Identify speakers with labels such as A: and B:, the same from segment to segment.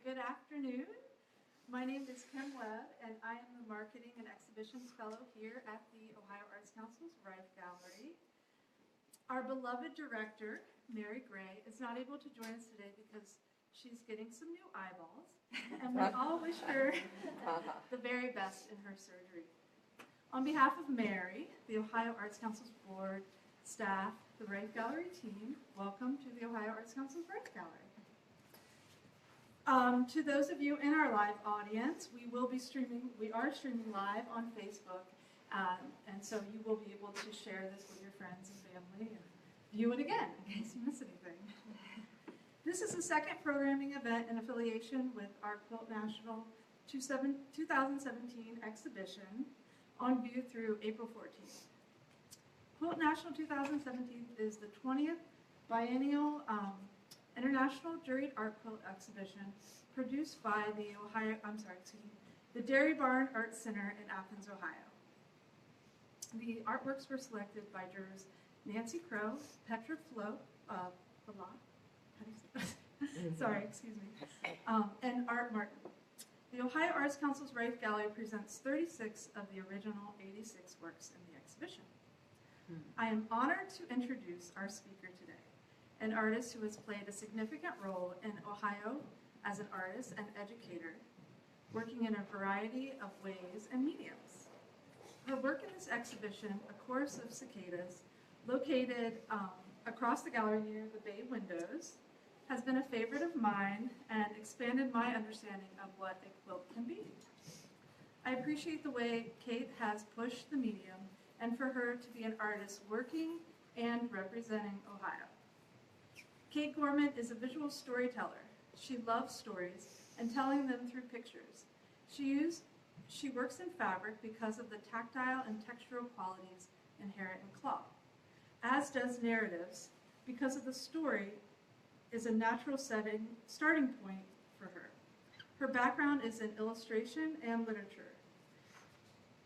A: Good afternoon. My name is Kim Webb, and I am the Marketing and Exhibitions Fellow here at the Ohio Arts Council's Rife Gallery. Our beloved director, Mary Gray, is not able to join us today because she's getting some new eyeballs, and we all wish her the very best in her surgery. On behalf of Mary, the Ohio Arts Council's board, staff, the Rife Gallery team, welcome to the Ohio Arts Council's Rife Gallery. To those of you in our live audience, we are streaming live on Facebook, and so you will be able to share this with your friends and family and view it again in case you miss anything. This is the second programming event in affiliation with our Quilt National 2017 exhibition on view through April 14th. Quilt National 2017 is the 20th biennial International Juried Art Quilt Exhibition produced by the Dairy Barn Art Center in Athens, Ohio. The artworks were selected by jurors Nancy Crow, Petra and Art Martin. The Ohio Arts Council's Rife Gallery presents 36 of the original 86 works in the exhibition. I am honored to introduce our speaker today, an artist who has played a significant role in Ohio as an artist and educator, working in a variety of ways and mediums. Her work in this exhibition, A Chorus of Cicadas, located across the gallery near the bay windows, has been a favorite of mine and expanded my understanding of what a quilt can be. I appreciate the way Kate has pushed the medium and for her to be an artist working and representing Ohio. Kate Gorman is a visual storyteller. She loves stories and telling them through pictures. She works in fabric because of the tactile and textural qualities inherent in cloth, as does narratives because of the story is a natural starting point for her. Her background is in illustration and literature.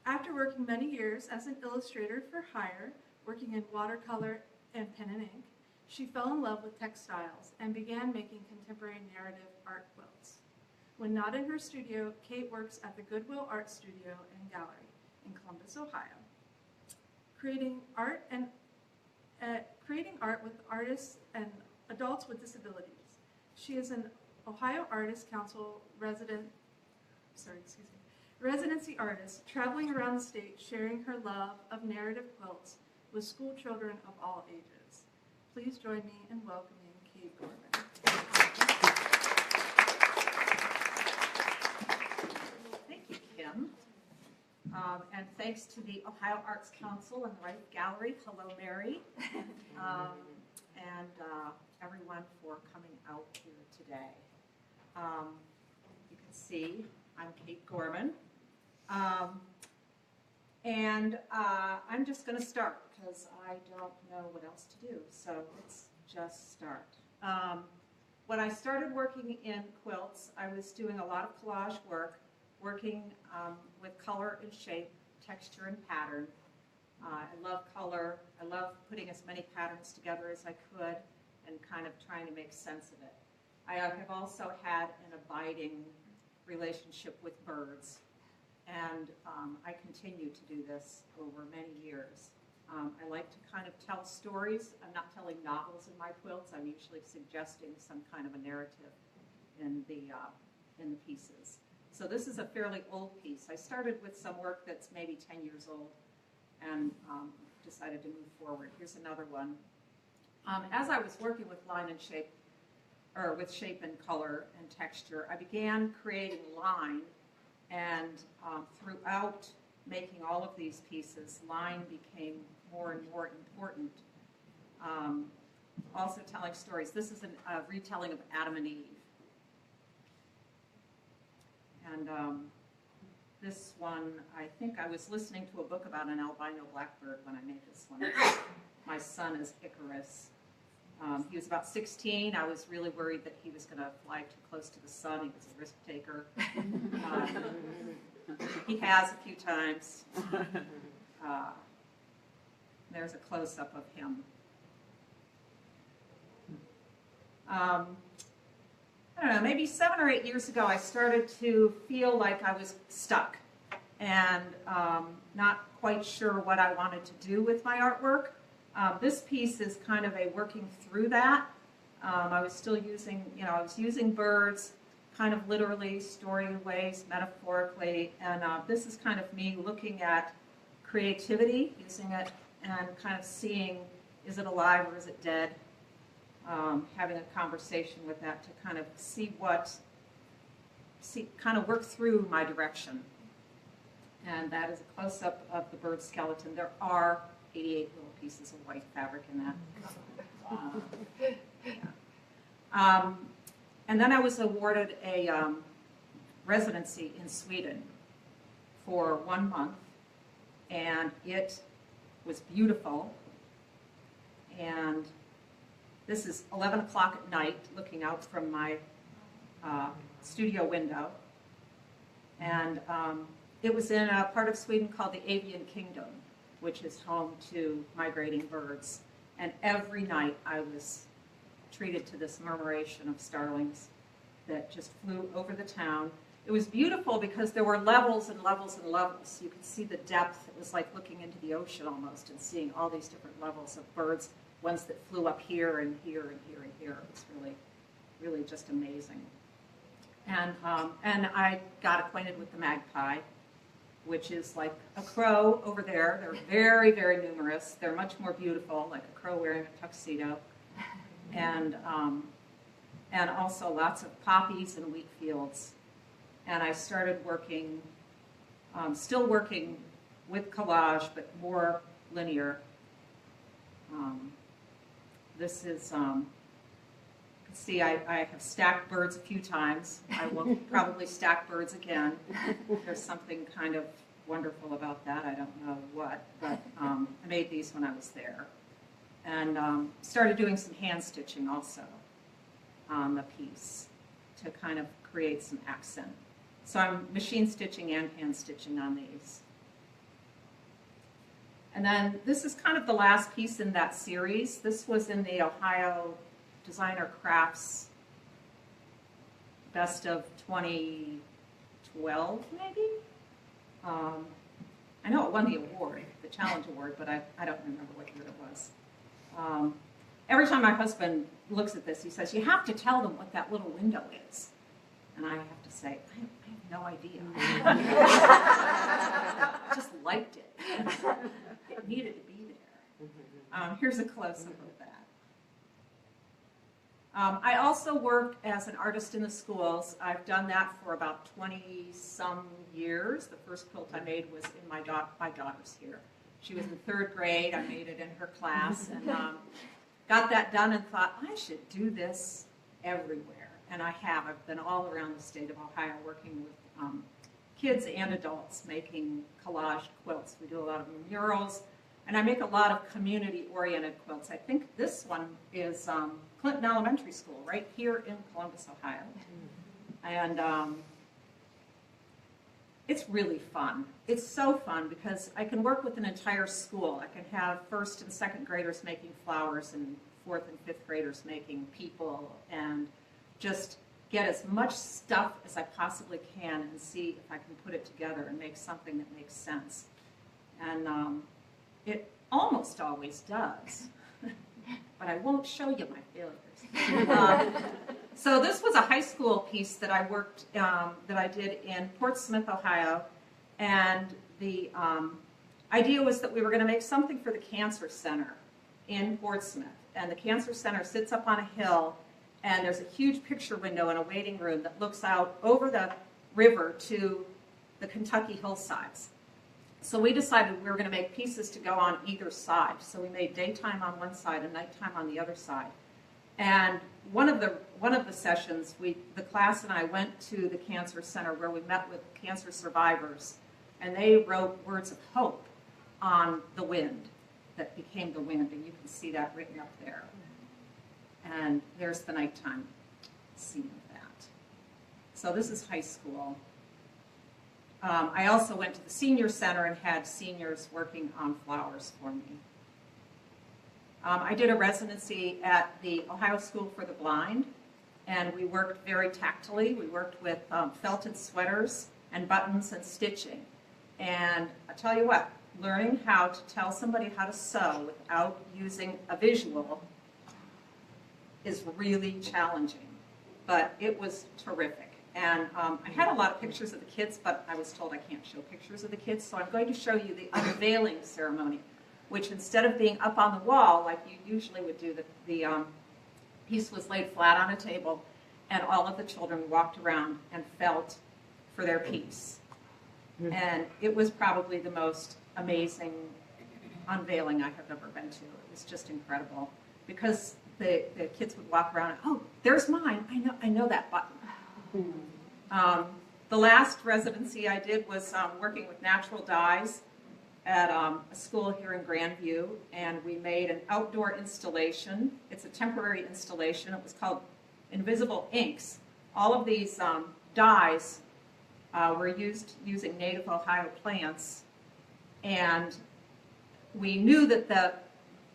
A: After working many years as an illustrator for hire, working in watercolor and pen and ink, she fell in love with textiles and began making contemporary narrative art quilts. When not in her studio, Kate works at the Goodwill Art Studio and Gallery in Columbus, Ohio, creating art with artists and adults with disabilities. She is an Ohio Artists Council residency artist, traveling around the state, sharing her love of narrative quilts with school children of all ages. Please join me in welcoming Kate Gorman.
B: Thank you, Kim. And thanks to the Ohio Arts Council and the Rife Gallery. Hello, Mary. And everyone for coming out here today. You can see I'm Kate Gorman. And I'm just going to start because I don't know what else to do. So let's just start. When I started working in quilts, I was doing a lot of collage work, working with color and shape, texture and pattern. I love color. I love putting as many patterns together as I could and kind of trying to make sense of it. I have also had an abiding relationship with birds. And I continue to do this over many years. I like to kind of tell stories. I'm not telling novels in my quilts. I'm usually suggesting some kind of a narrative in the pieces. So this is a fairly old piece. I started with some work that's maybe 10 years old and decided to move forward. Here's another one. As I was working with line and shape, or with shape and color and texture, I began creating line. And throughout making all of these pieces, line became more and more important. Also telling stories. This is a retelling of Adam and Eve. And this one, I think I was listening to a book about an albino blackbird when I made this one. My son is Icarus. He was about 16. I was really worried that he was going to fly too close to the sun. He was a risk taker. He has a few times. There's a close-up of him. I don't know, maybe 7 or 8 years ago, I started to feel like I was stuck and not quite sure what I wanted to do with my artwork. This piece is kind of a working through that. I was still using, I was using birds, kind of literally, story ways, metaphorically, and this is kind of me looking at creativity, using it, and kind of seeing, is it alive or is it dead? Having a conversation with that to kind of kind of work through my direction. And that is a close-up of the bird skeleton. There are 88 little pieces of white fabric in that. Yeah. And then I was awarded a residency in Sweden for 1 month, and it was beautiful. And this is 11 o'clock at night, looking out from my studio window. And it was in a part of Sweden called the Avian Kingdom, which is home to migrating birds. And every night I was treated to this murmuration of starlings that just flew over the town. It was beautiful because there were levels and levels and levels. You could see the depth. It was like looking into the ocean almost and seeing all these different levels of birds, ones that flew up here and here and here and here. It was really, really just amazing. And I got acquainted with the magpie, which is like a crow over there. They're very, very numerous. They're much more beautiful, like a crow wearing a tuxedo. And also lots of poppies and wheat fields. And I started working, still working with collage, but more linear. This is, you can see I have stacked birds a few times. I will probably stack birds again. There's something kind of wonderful about that. I don't know what, but I made these when I was there. And started doing some hand stitching also on the piece to kind of create some accent. So I'm machine stitching and hand stitching on these. And then this is kind of the last piece in that series. This was in the Ohio Designer Crafts Best of 2012, maybe? I know it won the award, the Challenge Award, but I don't remember what year it was. Every time my husband looks at this, he says, "You have to tell them what that little window is." And I have to say, I have no idea. I just liked it. It needed to be there. Here's a close-up of that. I also work as an artist in the schools. I've done that for about 20-some years. The first quilt I made was in my daughter's here. She was in 3rd grade. I made it in her class and got that done and thought, I should do this everywhere. And I have. I've been all around the state of Ohio working with kids and adults making collage quilts. We do a lot of murals, and I make a lot of community-oriented quilts. I think this one is Clinton Elementary School, right here in Columbus, Ohio. And it's really fun. It's so fun because I can work with an entire school. I can have 1st and 2nd graders making flowers and 4th and 5th graders making people, and just get as much stuff as I possibly can and see if I can put it together and make something that makes sense. And it almost always does, but I won't show you my failures. So this was a high school piece that I worked, that I did in Portsmouth, Ohio, and the idea was that we were going to make something for the Cancer Center in Portsmouth. And the Cancer Center sits up on a hill, and there's a huge picture window in a waiting room that looks out over the river to the Kentucky hillsides. So we decided we were going to make pieces to go on either side. So we made daytime on one side and nighttime on the other side. And one of the sessions, the class and I went to the Cancer Center where we met with cancer survivors, and they wrote words of hope on the wind that became the wind, and you can see that written up there. And there's the nighttime scene of that. So this is high school. I also went to the senior center and had seniors working on flowers for me. I did a residency at the Ohio School for the Blind, and we worked very tactily. We worked with felted sweaters and buttons and stitching. And I tell you what, learning how to tell somebody how to sew without using a visual is really challenging, but it was terrific. And I had a lot of pictures of the kids, but I was told I can't show pictures of the kids, so I'm going to show you the unveiling ceremony, which instead of being up on the wall like you usually would do, the piece was laid flat on a table, and all of the children walked around and felt for their piece. And it was probably the most amazing unveiling I have ever been to. It was just incredible, because the kids would walk around and, oh, there's mine. I know that button. The last residency I did was working with natural dyes at a school here in Grandview, and we made an outdoor installation. It's a temporary installation. It was called Invisible Inks. All of these dyes were used using native Ohio plants, and we knew that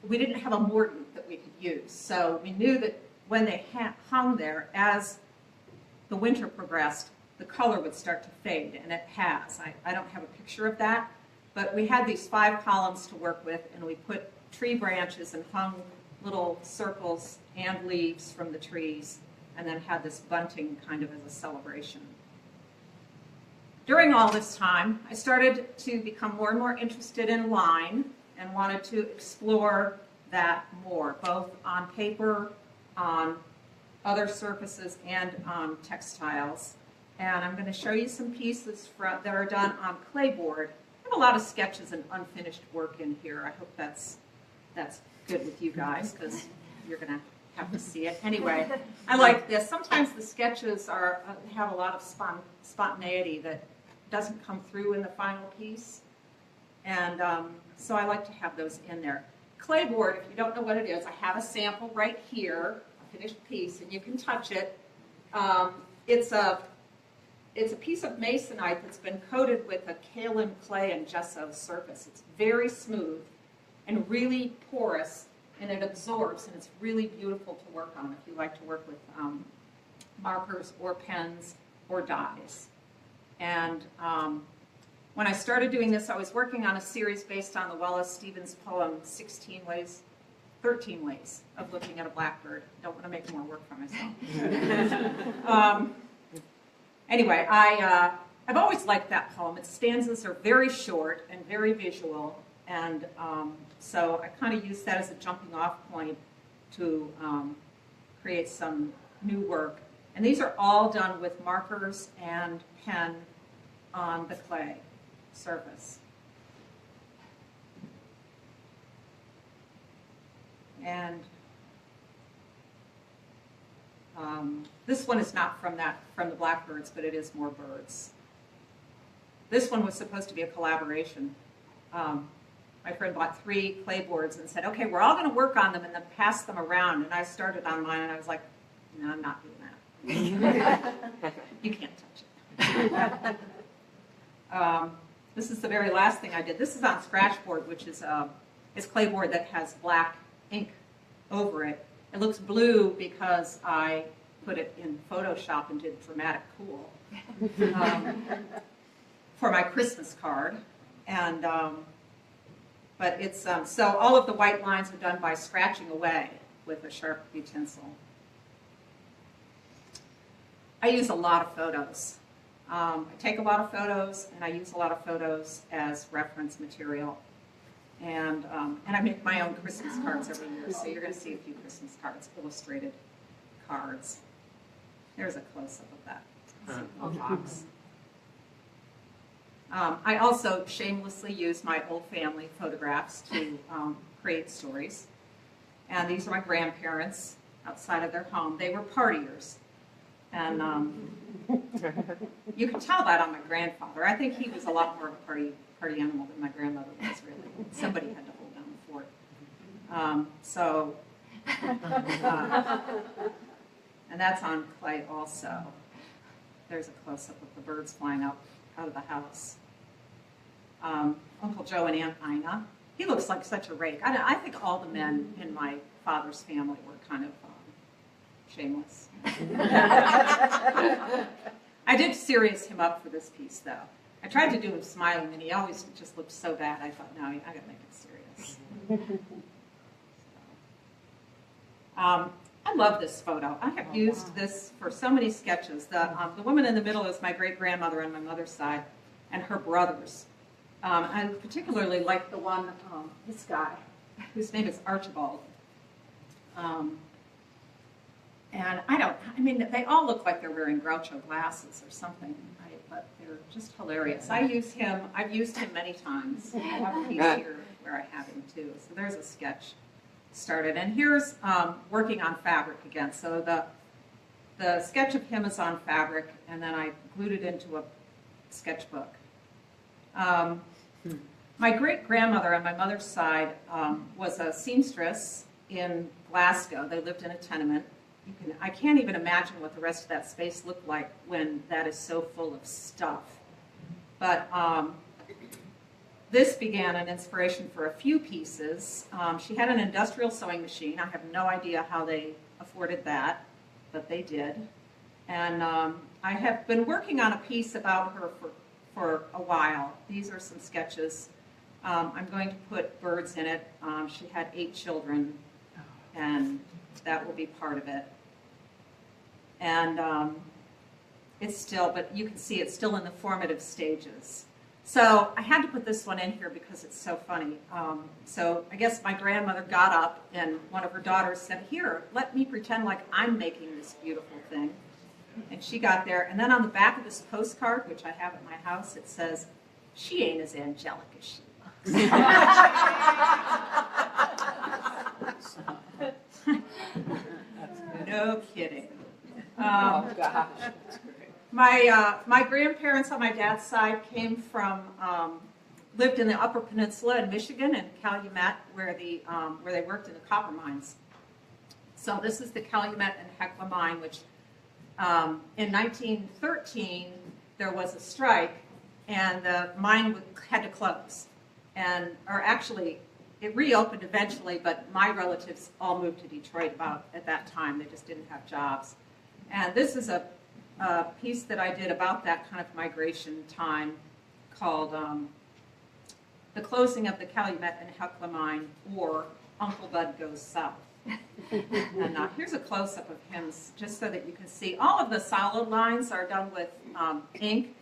B: we didn't have a mordant that we could use. So we knew that when they hung there, as the winter progressed, the color would start to fade, and it has. I don't have a picture of that, but we had these 5 columns to work with, and we put tree branches and hung little circles and leaves from the trees, and then had this bunting kind of as a celebration. During all this time, I started to become more and more interested in line and wanted to explore that more, both on paper, on other surfaces, and on textiles. And I'm going to show you some pieces that are done on clayboard. I have a lot of sketches and unfinished work in here. I hope that's good with you guys, because you're going to have to see it. Anyway, I like this. Sometimes the sketches have a lot of spontaneity that doesn't come through in the final piece. And so I like to have those in there. Clayboard, if you don't know what it is, I have a sample right here, a finished piece, and you can touch it. It's a piece of masonite that's been coated with a kaolin clay and gesso surface. It's very smooth and really porous, and it absorbs, and it's really beautiful to work on if you like to work with markers or pens or dyes. And when I started doing this, I was working on a series based on the Wallace Stevens poem, 13 Ways of Looking at a Blackbird. Don't want to make more work for myself. Anyway, I've always liked that poem. Its stanzas are very short and very visual, and so I kind of use that as a jumping off point to create some new work. And these are all done with markers and pen on the clay surface. And this one is not from the blackbirds, but it is more birds. This one was supposed to be a collaboration. My friend bought 3 clay boards and said, okay, we're all going to work on them and then pass them around. And I started on mine, and I was like, no, I'm not doing that. You can't touch it. This is the very last thing I did. This is on scratchboard, which is clayboard that has black ink over it. It looks blue because I put it in Photoshop and did dramatic cool for my Christmas card. And but it's so all of the white lines are done by scratching away with a sharp utensil. I use a lot of photos. I take a lot of photos, and I use a lot of photos as reference material. And I make my own Christmas cards every year, so you're going to see a few Christmas cards, illustrated cards. There's a close-up of that small box. I also shamelessly use my old family photographs to create stories. And these are my grandparents outside of their home. They were partiers. And you can tell that on my grandfather. I think he was a lot more of a party animal than my grandmother was, really. Somebody had to hold down the fort. And that's on clay also. There's a close-up of the birds flying out of the house. Uncle Joe and Aunt Ina. He looks like such a rake. I think all the men in my father's family were kind of Shameless. I did serious him up for this piece, though. I tried to do him smiling, and he always just looked so bad. I thought, no, I got to make it serious. I love this photo. I have used this for so many sketches. The woman in the middle is my great-grandmother on my mother's side, and her brothers. I particularly like the one, this guy, whose name is Archibald. And they all look like they're wearing Groucho glasses or something, right? But they're just hilarious. I've used him many times. I have a piece here where I have him too. So there's a sketch started. And here's working on fabric again. So the sketch of him is on fabric, and then I glued it into a sketchbook. My great-grandmother on my mother's side was a seamstress in Glasgow. They lived in a tenement. I can't even imagine what the rest of that space looked like when that is so full of stuff. But this began an inspiration for a few pieces. She had an industrial sewing machine. I have no idea how they afforded that, but they did. And I have been working on a piece about her for a while. These are some sketches. I'm going to put birds in it. She had 8 children, and that will be part of it. And it's still, but you can see it's still in the formative stages. So I had to put this one in here because it's so funny. So I guess my grandmother got up, and one of her daughters said, "Here, let me pretend like I'm making this beautiful thing." And she got there, and then on the back of this postcard, which I have at my house, it says, "She ain't as angelic as she looks." No kidding.
C: Oh, gosh.
B: My grandparents on my dad's side came from, lived in the Upper Peninsula in Michigan, in Calumet, where they worked in the copper mines. So this is the Calumet and Hecla mine, which in 1913 there was a strike, and the mine had to close. Or actually, it reopened eventually, but my relatives all moved to Detroit about at that time. They just didn't have jobs. And this is a piece that I did about that kind of migration time called The Closing of the Calumet and Hecla Mine, or Uncle Bud Goes South. And here's a close-up of him, just so that you can see. All of the solid lines are done with ink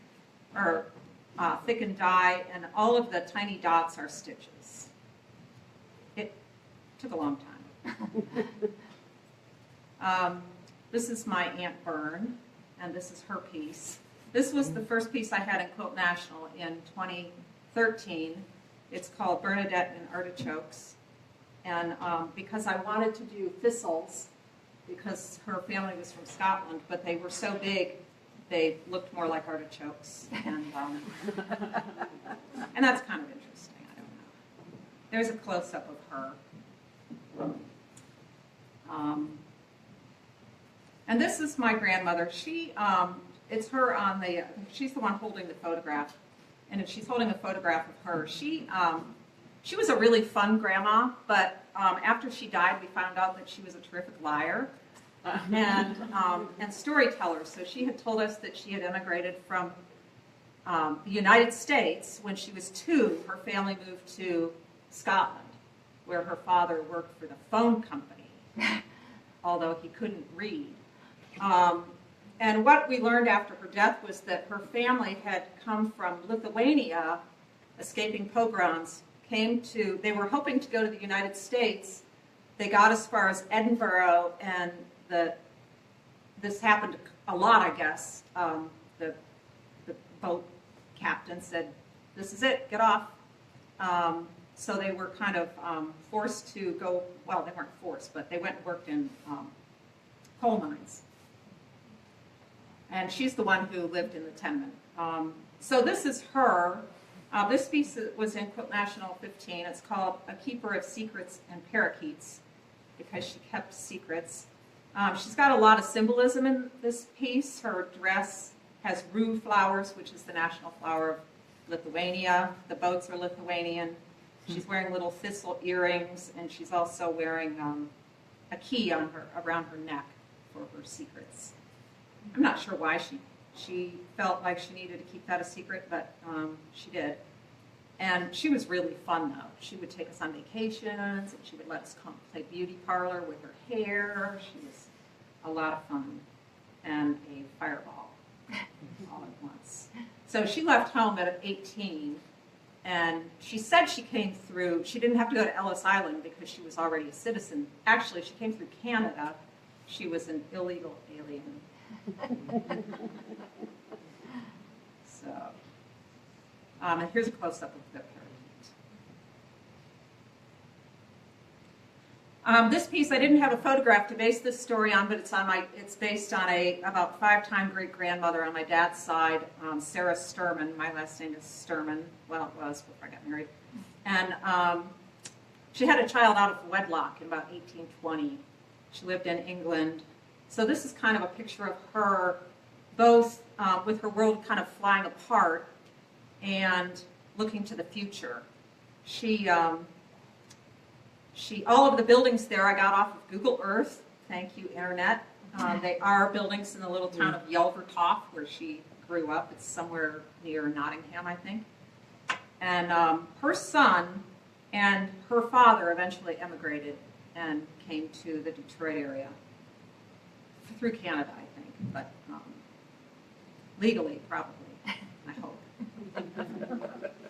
B: or thickened dye, and all of the tiny dots are stitches. It took a long time. This is my Aunt Bern, and this is her piece. This was the first piece I had in Quilt National in 2013. It's called Bernadette and Artichokes. And because I wanted to do thistles, because her family was from Scotland, but they were so big, they looked more like artichokes. And that's kind of interesting, I don't know. There's a close-up of her. And this is my grandmother. It's her on the, she's the one holding the photograph. And if she's holding a photograph of her, she was a really fun grandma, but after she died, we found out that she was a terrific liar and storyteller. So she had told us that she had immigrated from the United States. When she was 2, her family moved to Scotland, where her father worked for the phone company, although he couldn't read. And what we learned after her death was that her family had come from Lithuania, escaping pogroms, they were hoping to go to the United States. They got as far as Edinburgh, and this happened a lot, I guess. The boat captain said, "This is it, get off." So they were kind of forced to go, well, they weren't forced, but they went and worked in coal mines. And she's the one who lived in the tenement. So this is her. This piece was in Quilt National 15. It's called A Keeper of Secrets and Parakeets, because she kept secrets. She's got a lot of symbolism in this piece. Her dress has rue flowers, which is the national flower of Lithuania. The boats are Lithuanian. She's wearing little thistle earrings, and she's also wearing a key on around her neck for her secrets. I'm not sure why she felt like she needed to keep that a secret, but she did. And she was really fun, though. She would take us on vacations, and she would let us come play beauty parlor with her hair. She was a lot of fun, and a fireball all at once. So she left home at 18, and she said she came through, she didn't have to go to Ellis Island because she was already a citizen. Actually, she came through Canada. She was an illegal alien. So, and here's a close-up of the parakeet. This piece, I didn't have a photograph to base this story on, but it's based on a about 5-time great-grandmother on my dad's side, Sarah Sturman. My last name is Sturman. Well, it was before I got married. And she had a child out of wedlock in about 1820. She lived in England. So this is kind of a picture of her, both with her world kind of flying apart and looking to the future. All of the buildings there I got off of Google Earth. Thank you, Internet. They are buildings in the little town of Yelvertoft, where she grew up. It's somewhere near Nottingham, I think. And her son and her father eventually emigrated and came to the Detroit area. Through Canada, I think, but legally, probably, I hope.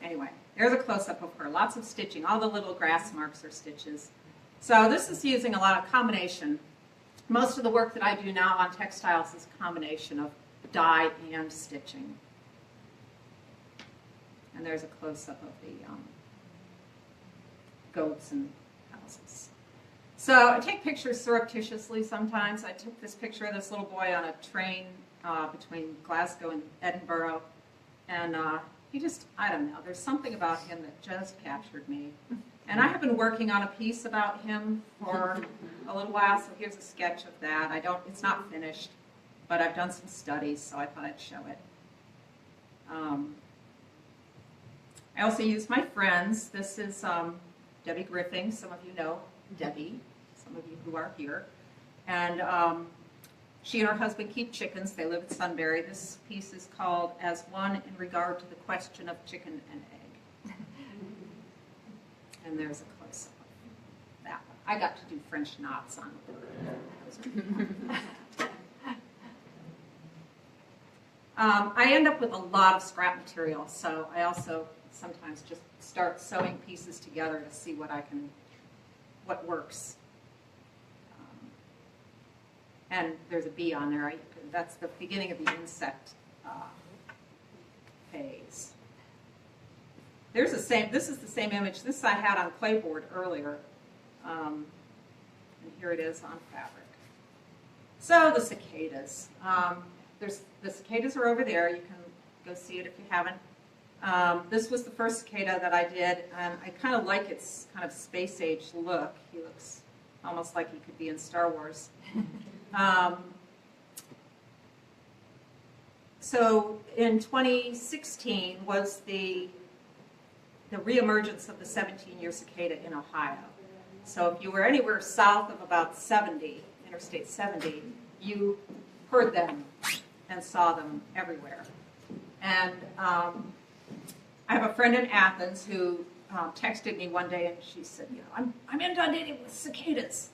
B: Anyway, there's a close-up of her. Lots of stitching. All the little grass marks are stitches. So this is using a lot of combination. Most of the work that I do now on textiles is a combination of dye and stitching. And there's a close-up of the goats and houses. So I take pictures surreptitiously sometimes. I took this picture of this little boy on a train between Glasgow and Edinburgh. And he just, I don't know, there's something about him that just captured me. And I have been working on a piece about him for a little while, so here's a sketch of that. It's not finished, but I've done some studies, so I thought I'd show it. I also use my friends. This is Debbie Griffing. Some of you know Debbie, some of you who are here. And she and her husband keep chickens. They live at Sunbury. This piece is called As One in Regard to the Question of Chicken and Egg. And there's a close-up of that one. I got to do French knots on it. I end up with a lot of scrap material, so I also sometimes just start sewing pieces together to see what works. And there's a bee on there. That's the beginning of the insect phase. This is the same image. This I had on playboard earlier. And here it is on fabric. So the cicadas. The cicadas are over there. You can go see it if you haven't. This was the first cicada that I did, and I kind of like its kind of space age look. He looks almost like he could be in Star Wars. So in 2016 was the reemergence of the 17-year cicada in Ohio. So if you were anywhere south of about 70, Interstate 70, you heard them and saw them everywhere. And I have a friend in Athens who texted me one day, and she said, I'm inundated with cicadas.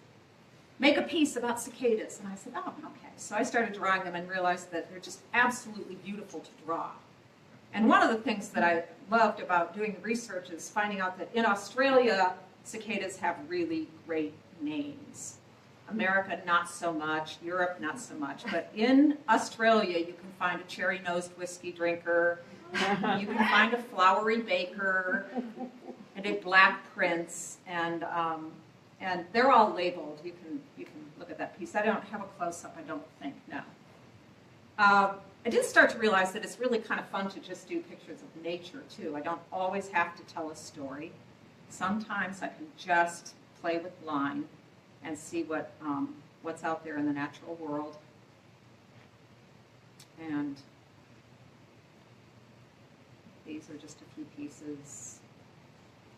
B: Make a piece about cicadas. And I said, oh, okay. So I started drawing them and realized that they're just absolutely beautiful to draw. And one of the things that I loved about doing the research is finding out that in Australia, cicadas have really great names. America, not so much. Europe, not so much. But in Australia, you can find a cherry-nosed whiskey drinker. You can find a flowery baker and a black prince, and they're all labeled. You can look at that piece. I don't have a close-up, I don't think, no. I did start to realize that it's really kind of fun to just do pictures of nature, too. I don't always have to tell a story. Sometimes I can just play with line and see what's out there in the natural world. And these are just a few pieces.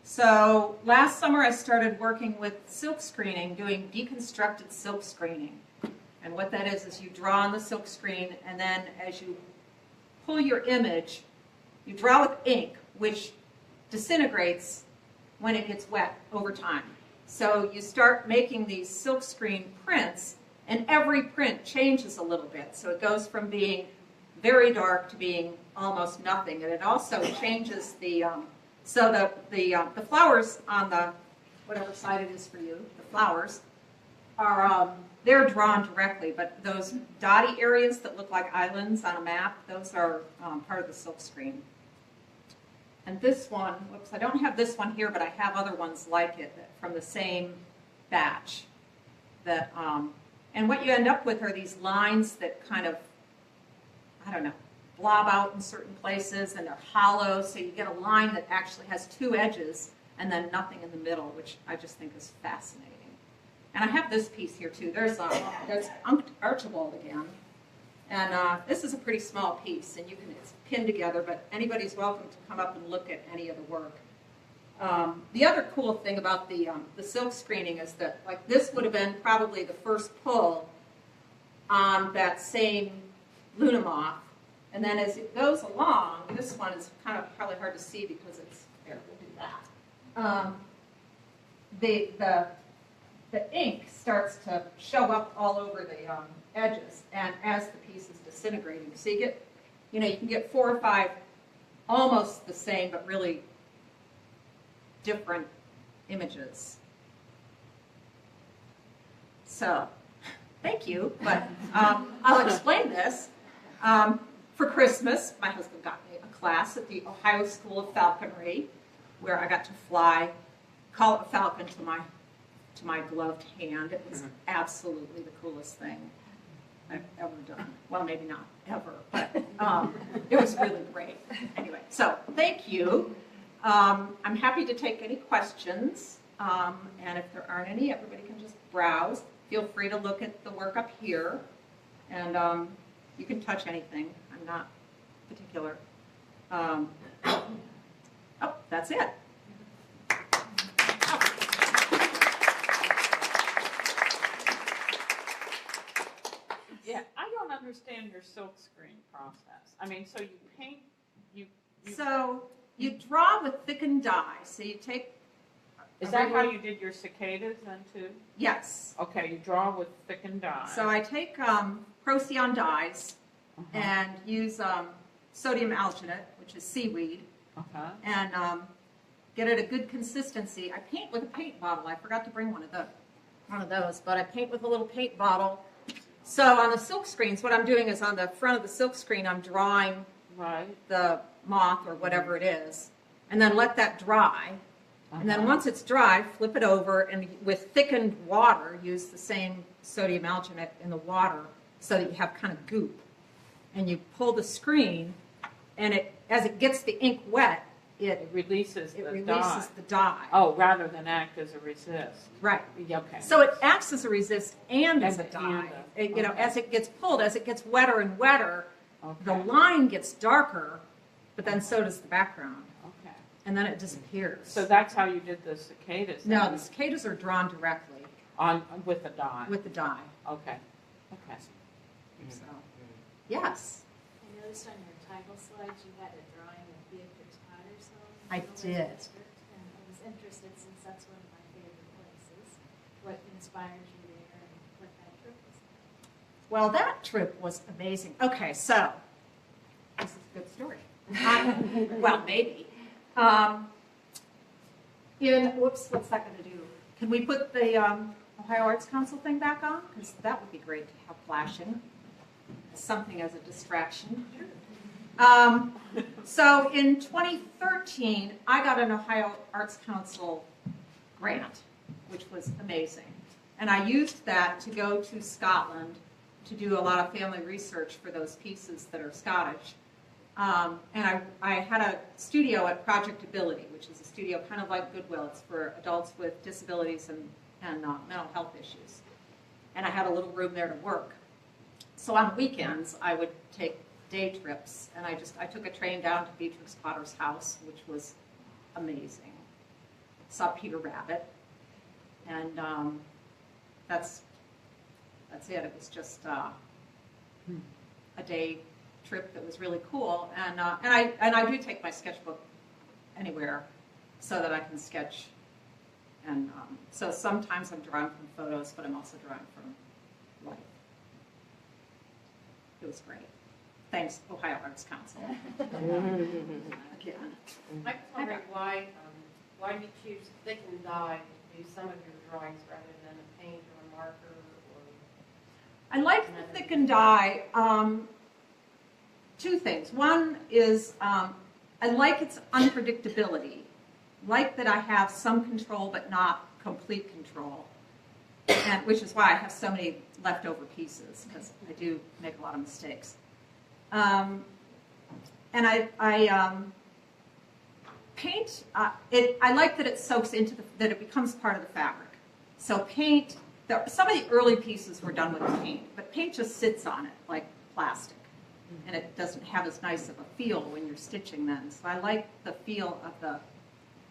B: So last summer I started working with silk screening, doing deconstructed silk screening. And what that is you draw on the silk screen, and then as you pull your image, you draw with ink, which disintegrates when it gets wet over time. So you start making these silk screen prints, and every print changes a little bit. So it goes from being very dark to being almost nothing. And it also changes the flowers on the, whatever side it is for you, the flowers, are, they're drawn directly, but those dotty areas that look like islands on a map, those are part of the silk screen. And this one, whoops, I don't have this one here, but I have other ones like it from the same batch. That, and what you end up with are these lines that kind of, I don't know, blob out in certain places, and they're hollow, so you get a line that actually has two edges and then nothing in the middle, which I just think is fascinating. And I have this piece here too. There's Archibald again. And this is a pretty small piece, and it's pinned together, but anybody's welcome to come up and look at any of the work. The other cool thing about the silk screening is that, like, this would have been probably the first pull on that same Luna moth. And then as it goes along, this one is kind of probably hard to see because it's, there, we'll do that. The ink starts to show up all over the edges, and as the piece is disintegrating. So you get, you can get 4 or 5 almost the same, but really different images. So, thank you, but I'll explain this. For Christmas, my husband got me a class at the Ohio School of Falconry, where I got to call a falcon to my gloved hand. It was absolutely the coolest thing I've ever done. Well, maybe not ever, but it was really great. Anyway, so thank you. I'm happy to take any questions, and if there aren't any, everybody can just browse. Feel free to look at the work up here, and you can touch anything. I'm not particular. Oh, that's it.
C: Yeah, I don't understand your silk screen process. I mean, so you paint,
B: So you draw with thickened dye. So you take.
C: Is that how you did your cicadas then too?
B: Yes.
C: Okay, you draw with thickened dye.
B: So I take Procyon dyes and use sodium alginate, which is seaweed, and get it a good consistency. I paint with a paint bottle. I forgot to bring one of those, but I paint with a little paint bottle. So on the silk screens, what I'm doing is on the front of the silk screen, I'm drawing the moth or whatever it is, and then let that dry. And then once it's dry, flip it over, and with thickened water, use the same sodium alginate in the water so that you have kind of goop. And you pull the screen, and as it gets the ink wet, it releases the dye.
C: Oh, rather than act as a resist.
B: Right.
C: Okay.
B: So it acts as a resist and as a dye. As it gets pulled, as it gets wetter and wetter, the line gets darker, but then so does the background. Okay. And then it disappears.
C: So that's how you did the cicadas?
B: No, the cicadas are drawn directly.
C: With the dye?
B: With the dye.
C: Okay.
B: So, yes.
D: I noticed on your title slides you had a drawing of Beatrix Patterson.
B: I did.
D: And I was interested, since that's one of my favorite places, what inspired you there and what that trip was like.
B: Well, that trip was amazing. Okay, so this is a good story. Well, maybe. What's that going to do? Can we put the Ohio Arts Council thing back on? Because that would be great to have flashing. Something as a distraction. So in 2013, I got an Ohio Arts Council grant, which was amazing. And I used that to go to Scotland to do a lot of family research for those pieces that are Scottish. And I had a studio at Project Ability, which is a studio kind of like Goodwill. It's for adults with disabilities and mental health issues. And I had a little room there to work. So on weekends, I would take day trips, and I took a train down to Beatrix Potter's house, which was amazing. Saw Peter Rabbit, and that's that's it. It was just a day trip that was really cool. And I do take my sketchbook anywhere so that I can sketch. And so sometimes I'm drawing from photos, but I'm also drawing from life. It was great. Thanks, Ohio Arts Council. Again.
E: I was wondering why do you choose thick and dye to do some of your drawings rather than a paint or a marker?
B: I like the thick and dye. Two things. One is I like its unpredictability. Like that I have some control but not complete control, and which is why I have so many leftover pieces, because I do make a lot of mistakes. And I paint. I like that it soaks into that it becomes part of the fabric. So paint. Some of the early pieces were done with paint, but paint just sits on it like plastic, and it doesn't have as nice of a feel when you're stitching then. So I like the feel of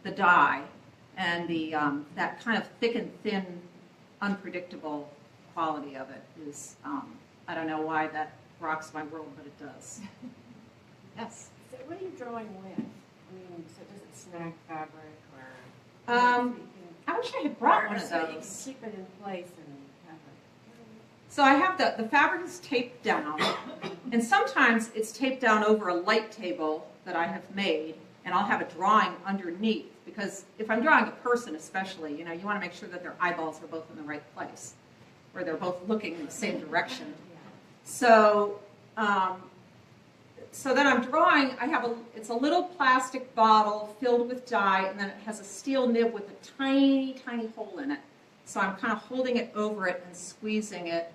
B: the dye and the that kind of thick and thin, unpredictable quality of it is, I don't know why that rocks my world, but it does. Yes?
E: So what are you drawing with? I mean, so does it snag fabric or?
B: I wish I had brought one of
E: so you can
B: those.
E: keep it in place and have it.
B: So I have the fabric is taped down, and sometimes it's taped down over a light table that I have made, and I'll have a drawing underneath, because if I'm drawing a person especially, you want to make sure that their eyeballs are both in the right place, or they're both looking in the same direction. So, so then I'm drawing, it's a little plastic bottle filled with dye, and then it has a steel nib with a tiny, tiny hole in it. So I'm kind of holding it over it and squeezing it.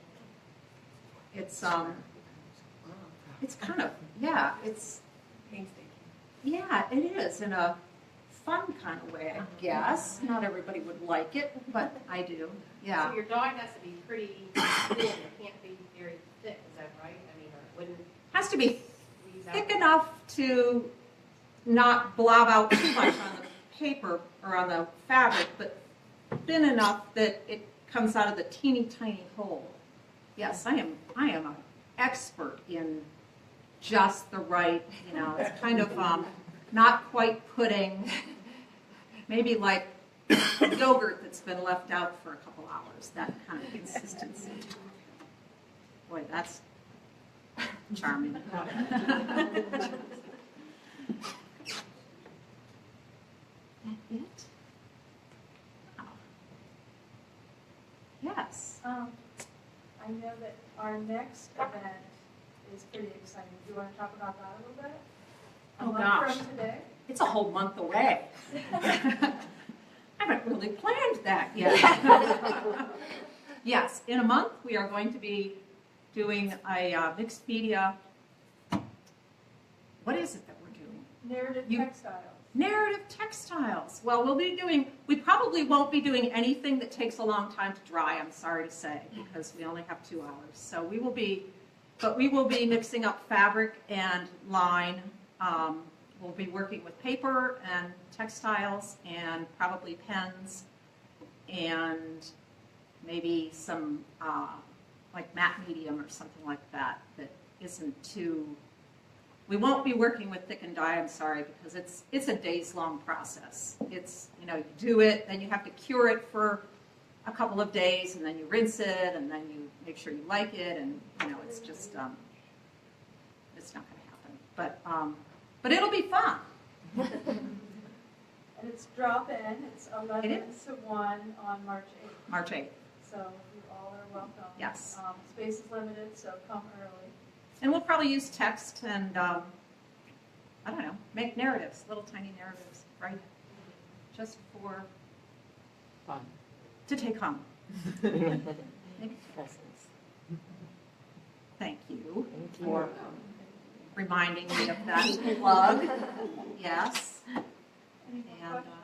B: It's kind of, yeah, it's, yeah, it is in a fun kind of way, I guess. Not everybody would like it, but I do, yeah.
E: So your dye has to be pretty thin, it can't be very thick, is that right? I mean, or it wouldn't
B: Has to be
E: squeeze out.
B: thick enough to not blob out too much on the paper or on the fabric, but thin enough that it comes out of the teeny tiny hole. Yes, I am an expert in just the right, it's kind of not quite pudding, maybe like yogurt that's been left out for a couple hours, that kind of consistency. Boy, that's charming. That it? Wow. Yes.
A: I know that our next event is pretty exciting. Do you want to talk about that a little bit? A
B: Oh,
A: month
B: gosh.
A: from today?
B: It's a whole month away. I haven't really planned that yet. Yes, in a month we are going to be doing a mixed media. What is it that we're doing?
A: Narrative textiles.
B: Narrative textiles. Well, we probably won't be doing anything that takes a long time to dry, I'm sorry to say, because we only have 2 hours. So we will be mixing up fabric and line. We'll be working with paper and textiles and probably pens and maybe some like matte medium or something like that isn't too. We won't be working with thick and dye, I'm sorry, because it's a days-long process. It's, you do it, then you have to cure it for a couple of days, and then you rinse it, and then you make sure you like it, and, it's just, it's not going to happen. But it'll be fun.
A: And it's drop-in. It's 11 to 1 on March 8th.
B: March 8th.
A: So you all are welcome.
B: Yes.
A: Space is limited, so come early.
B: And we'll probably use text and, I don't know, make narratives, little tiny narratives, right? Just for
C: Fun.
B: to take home. Thank you for reminding me of that plug. Yes.
A: Any more
B: And
A: questions?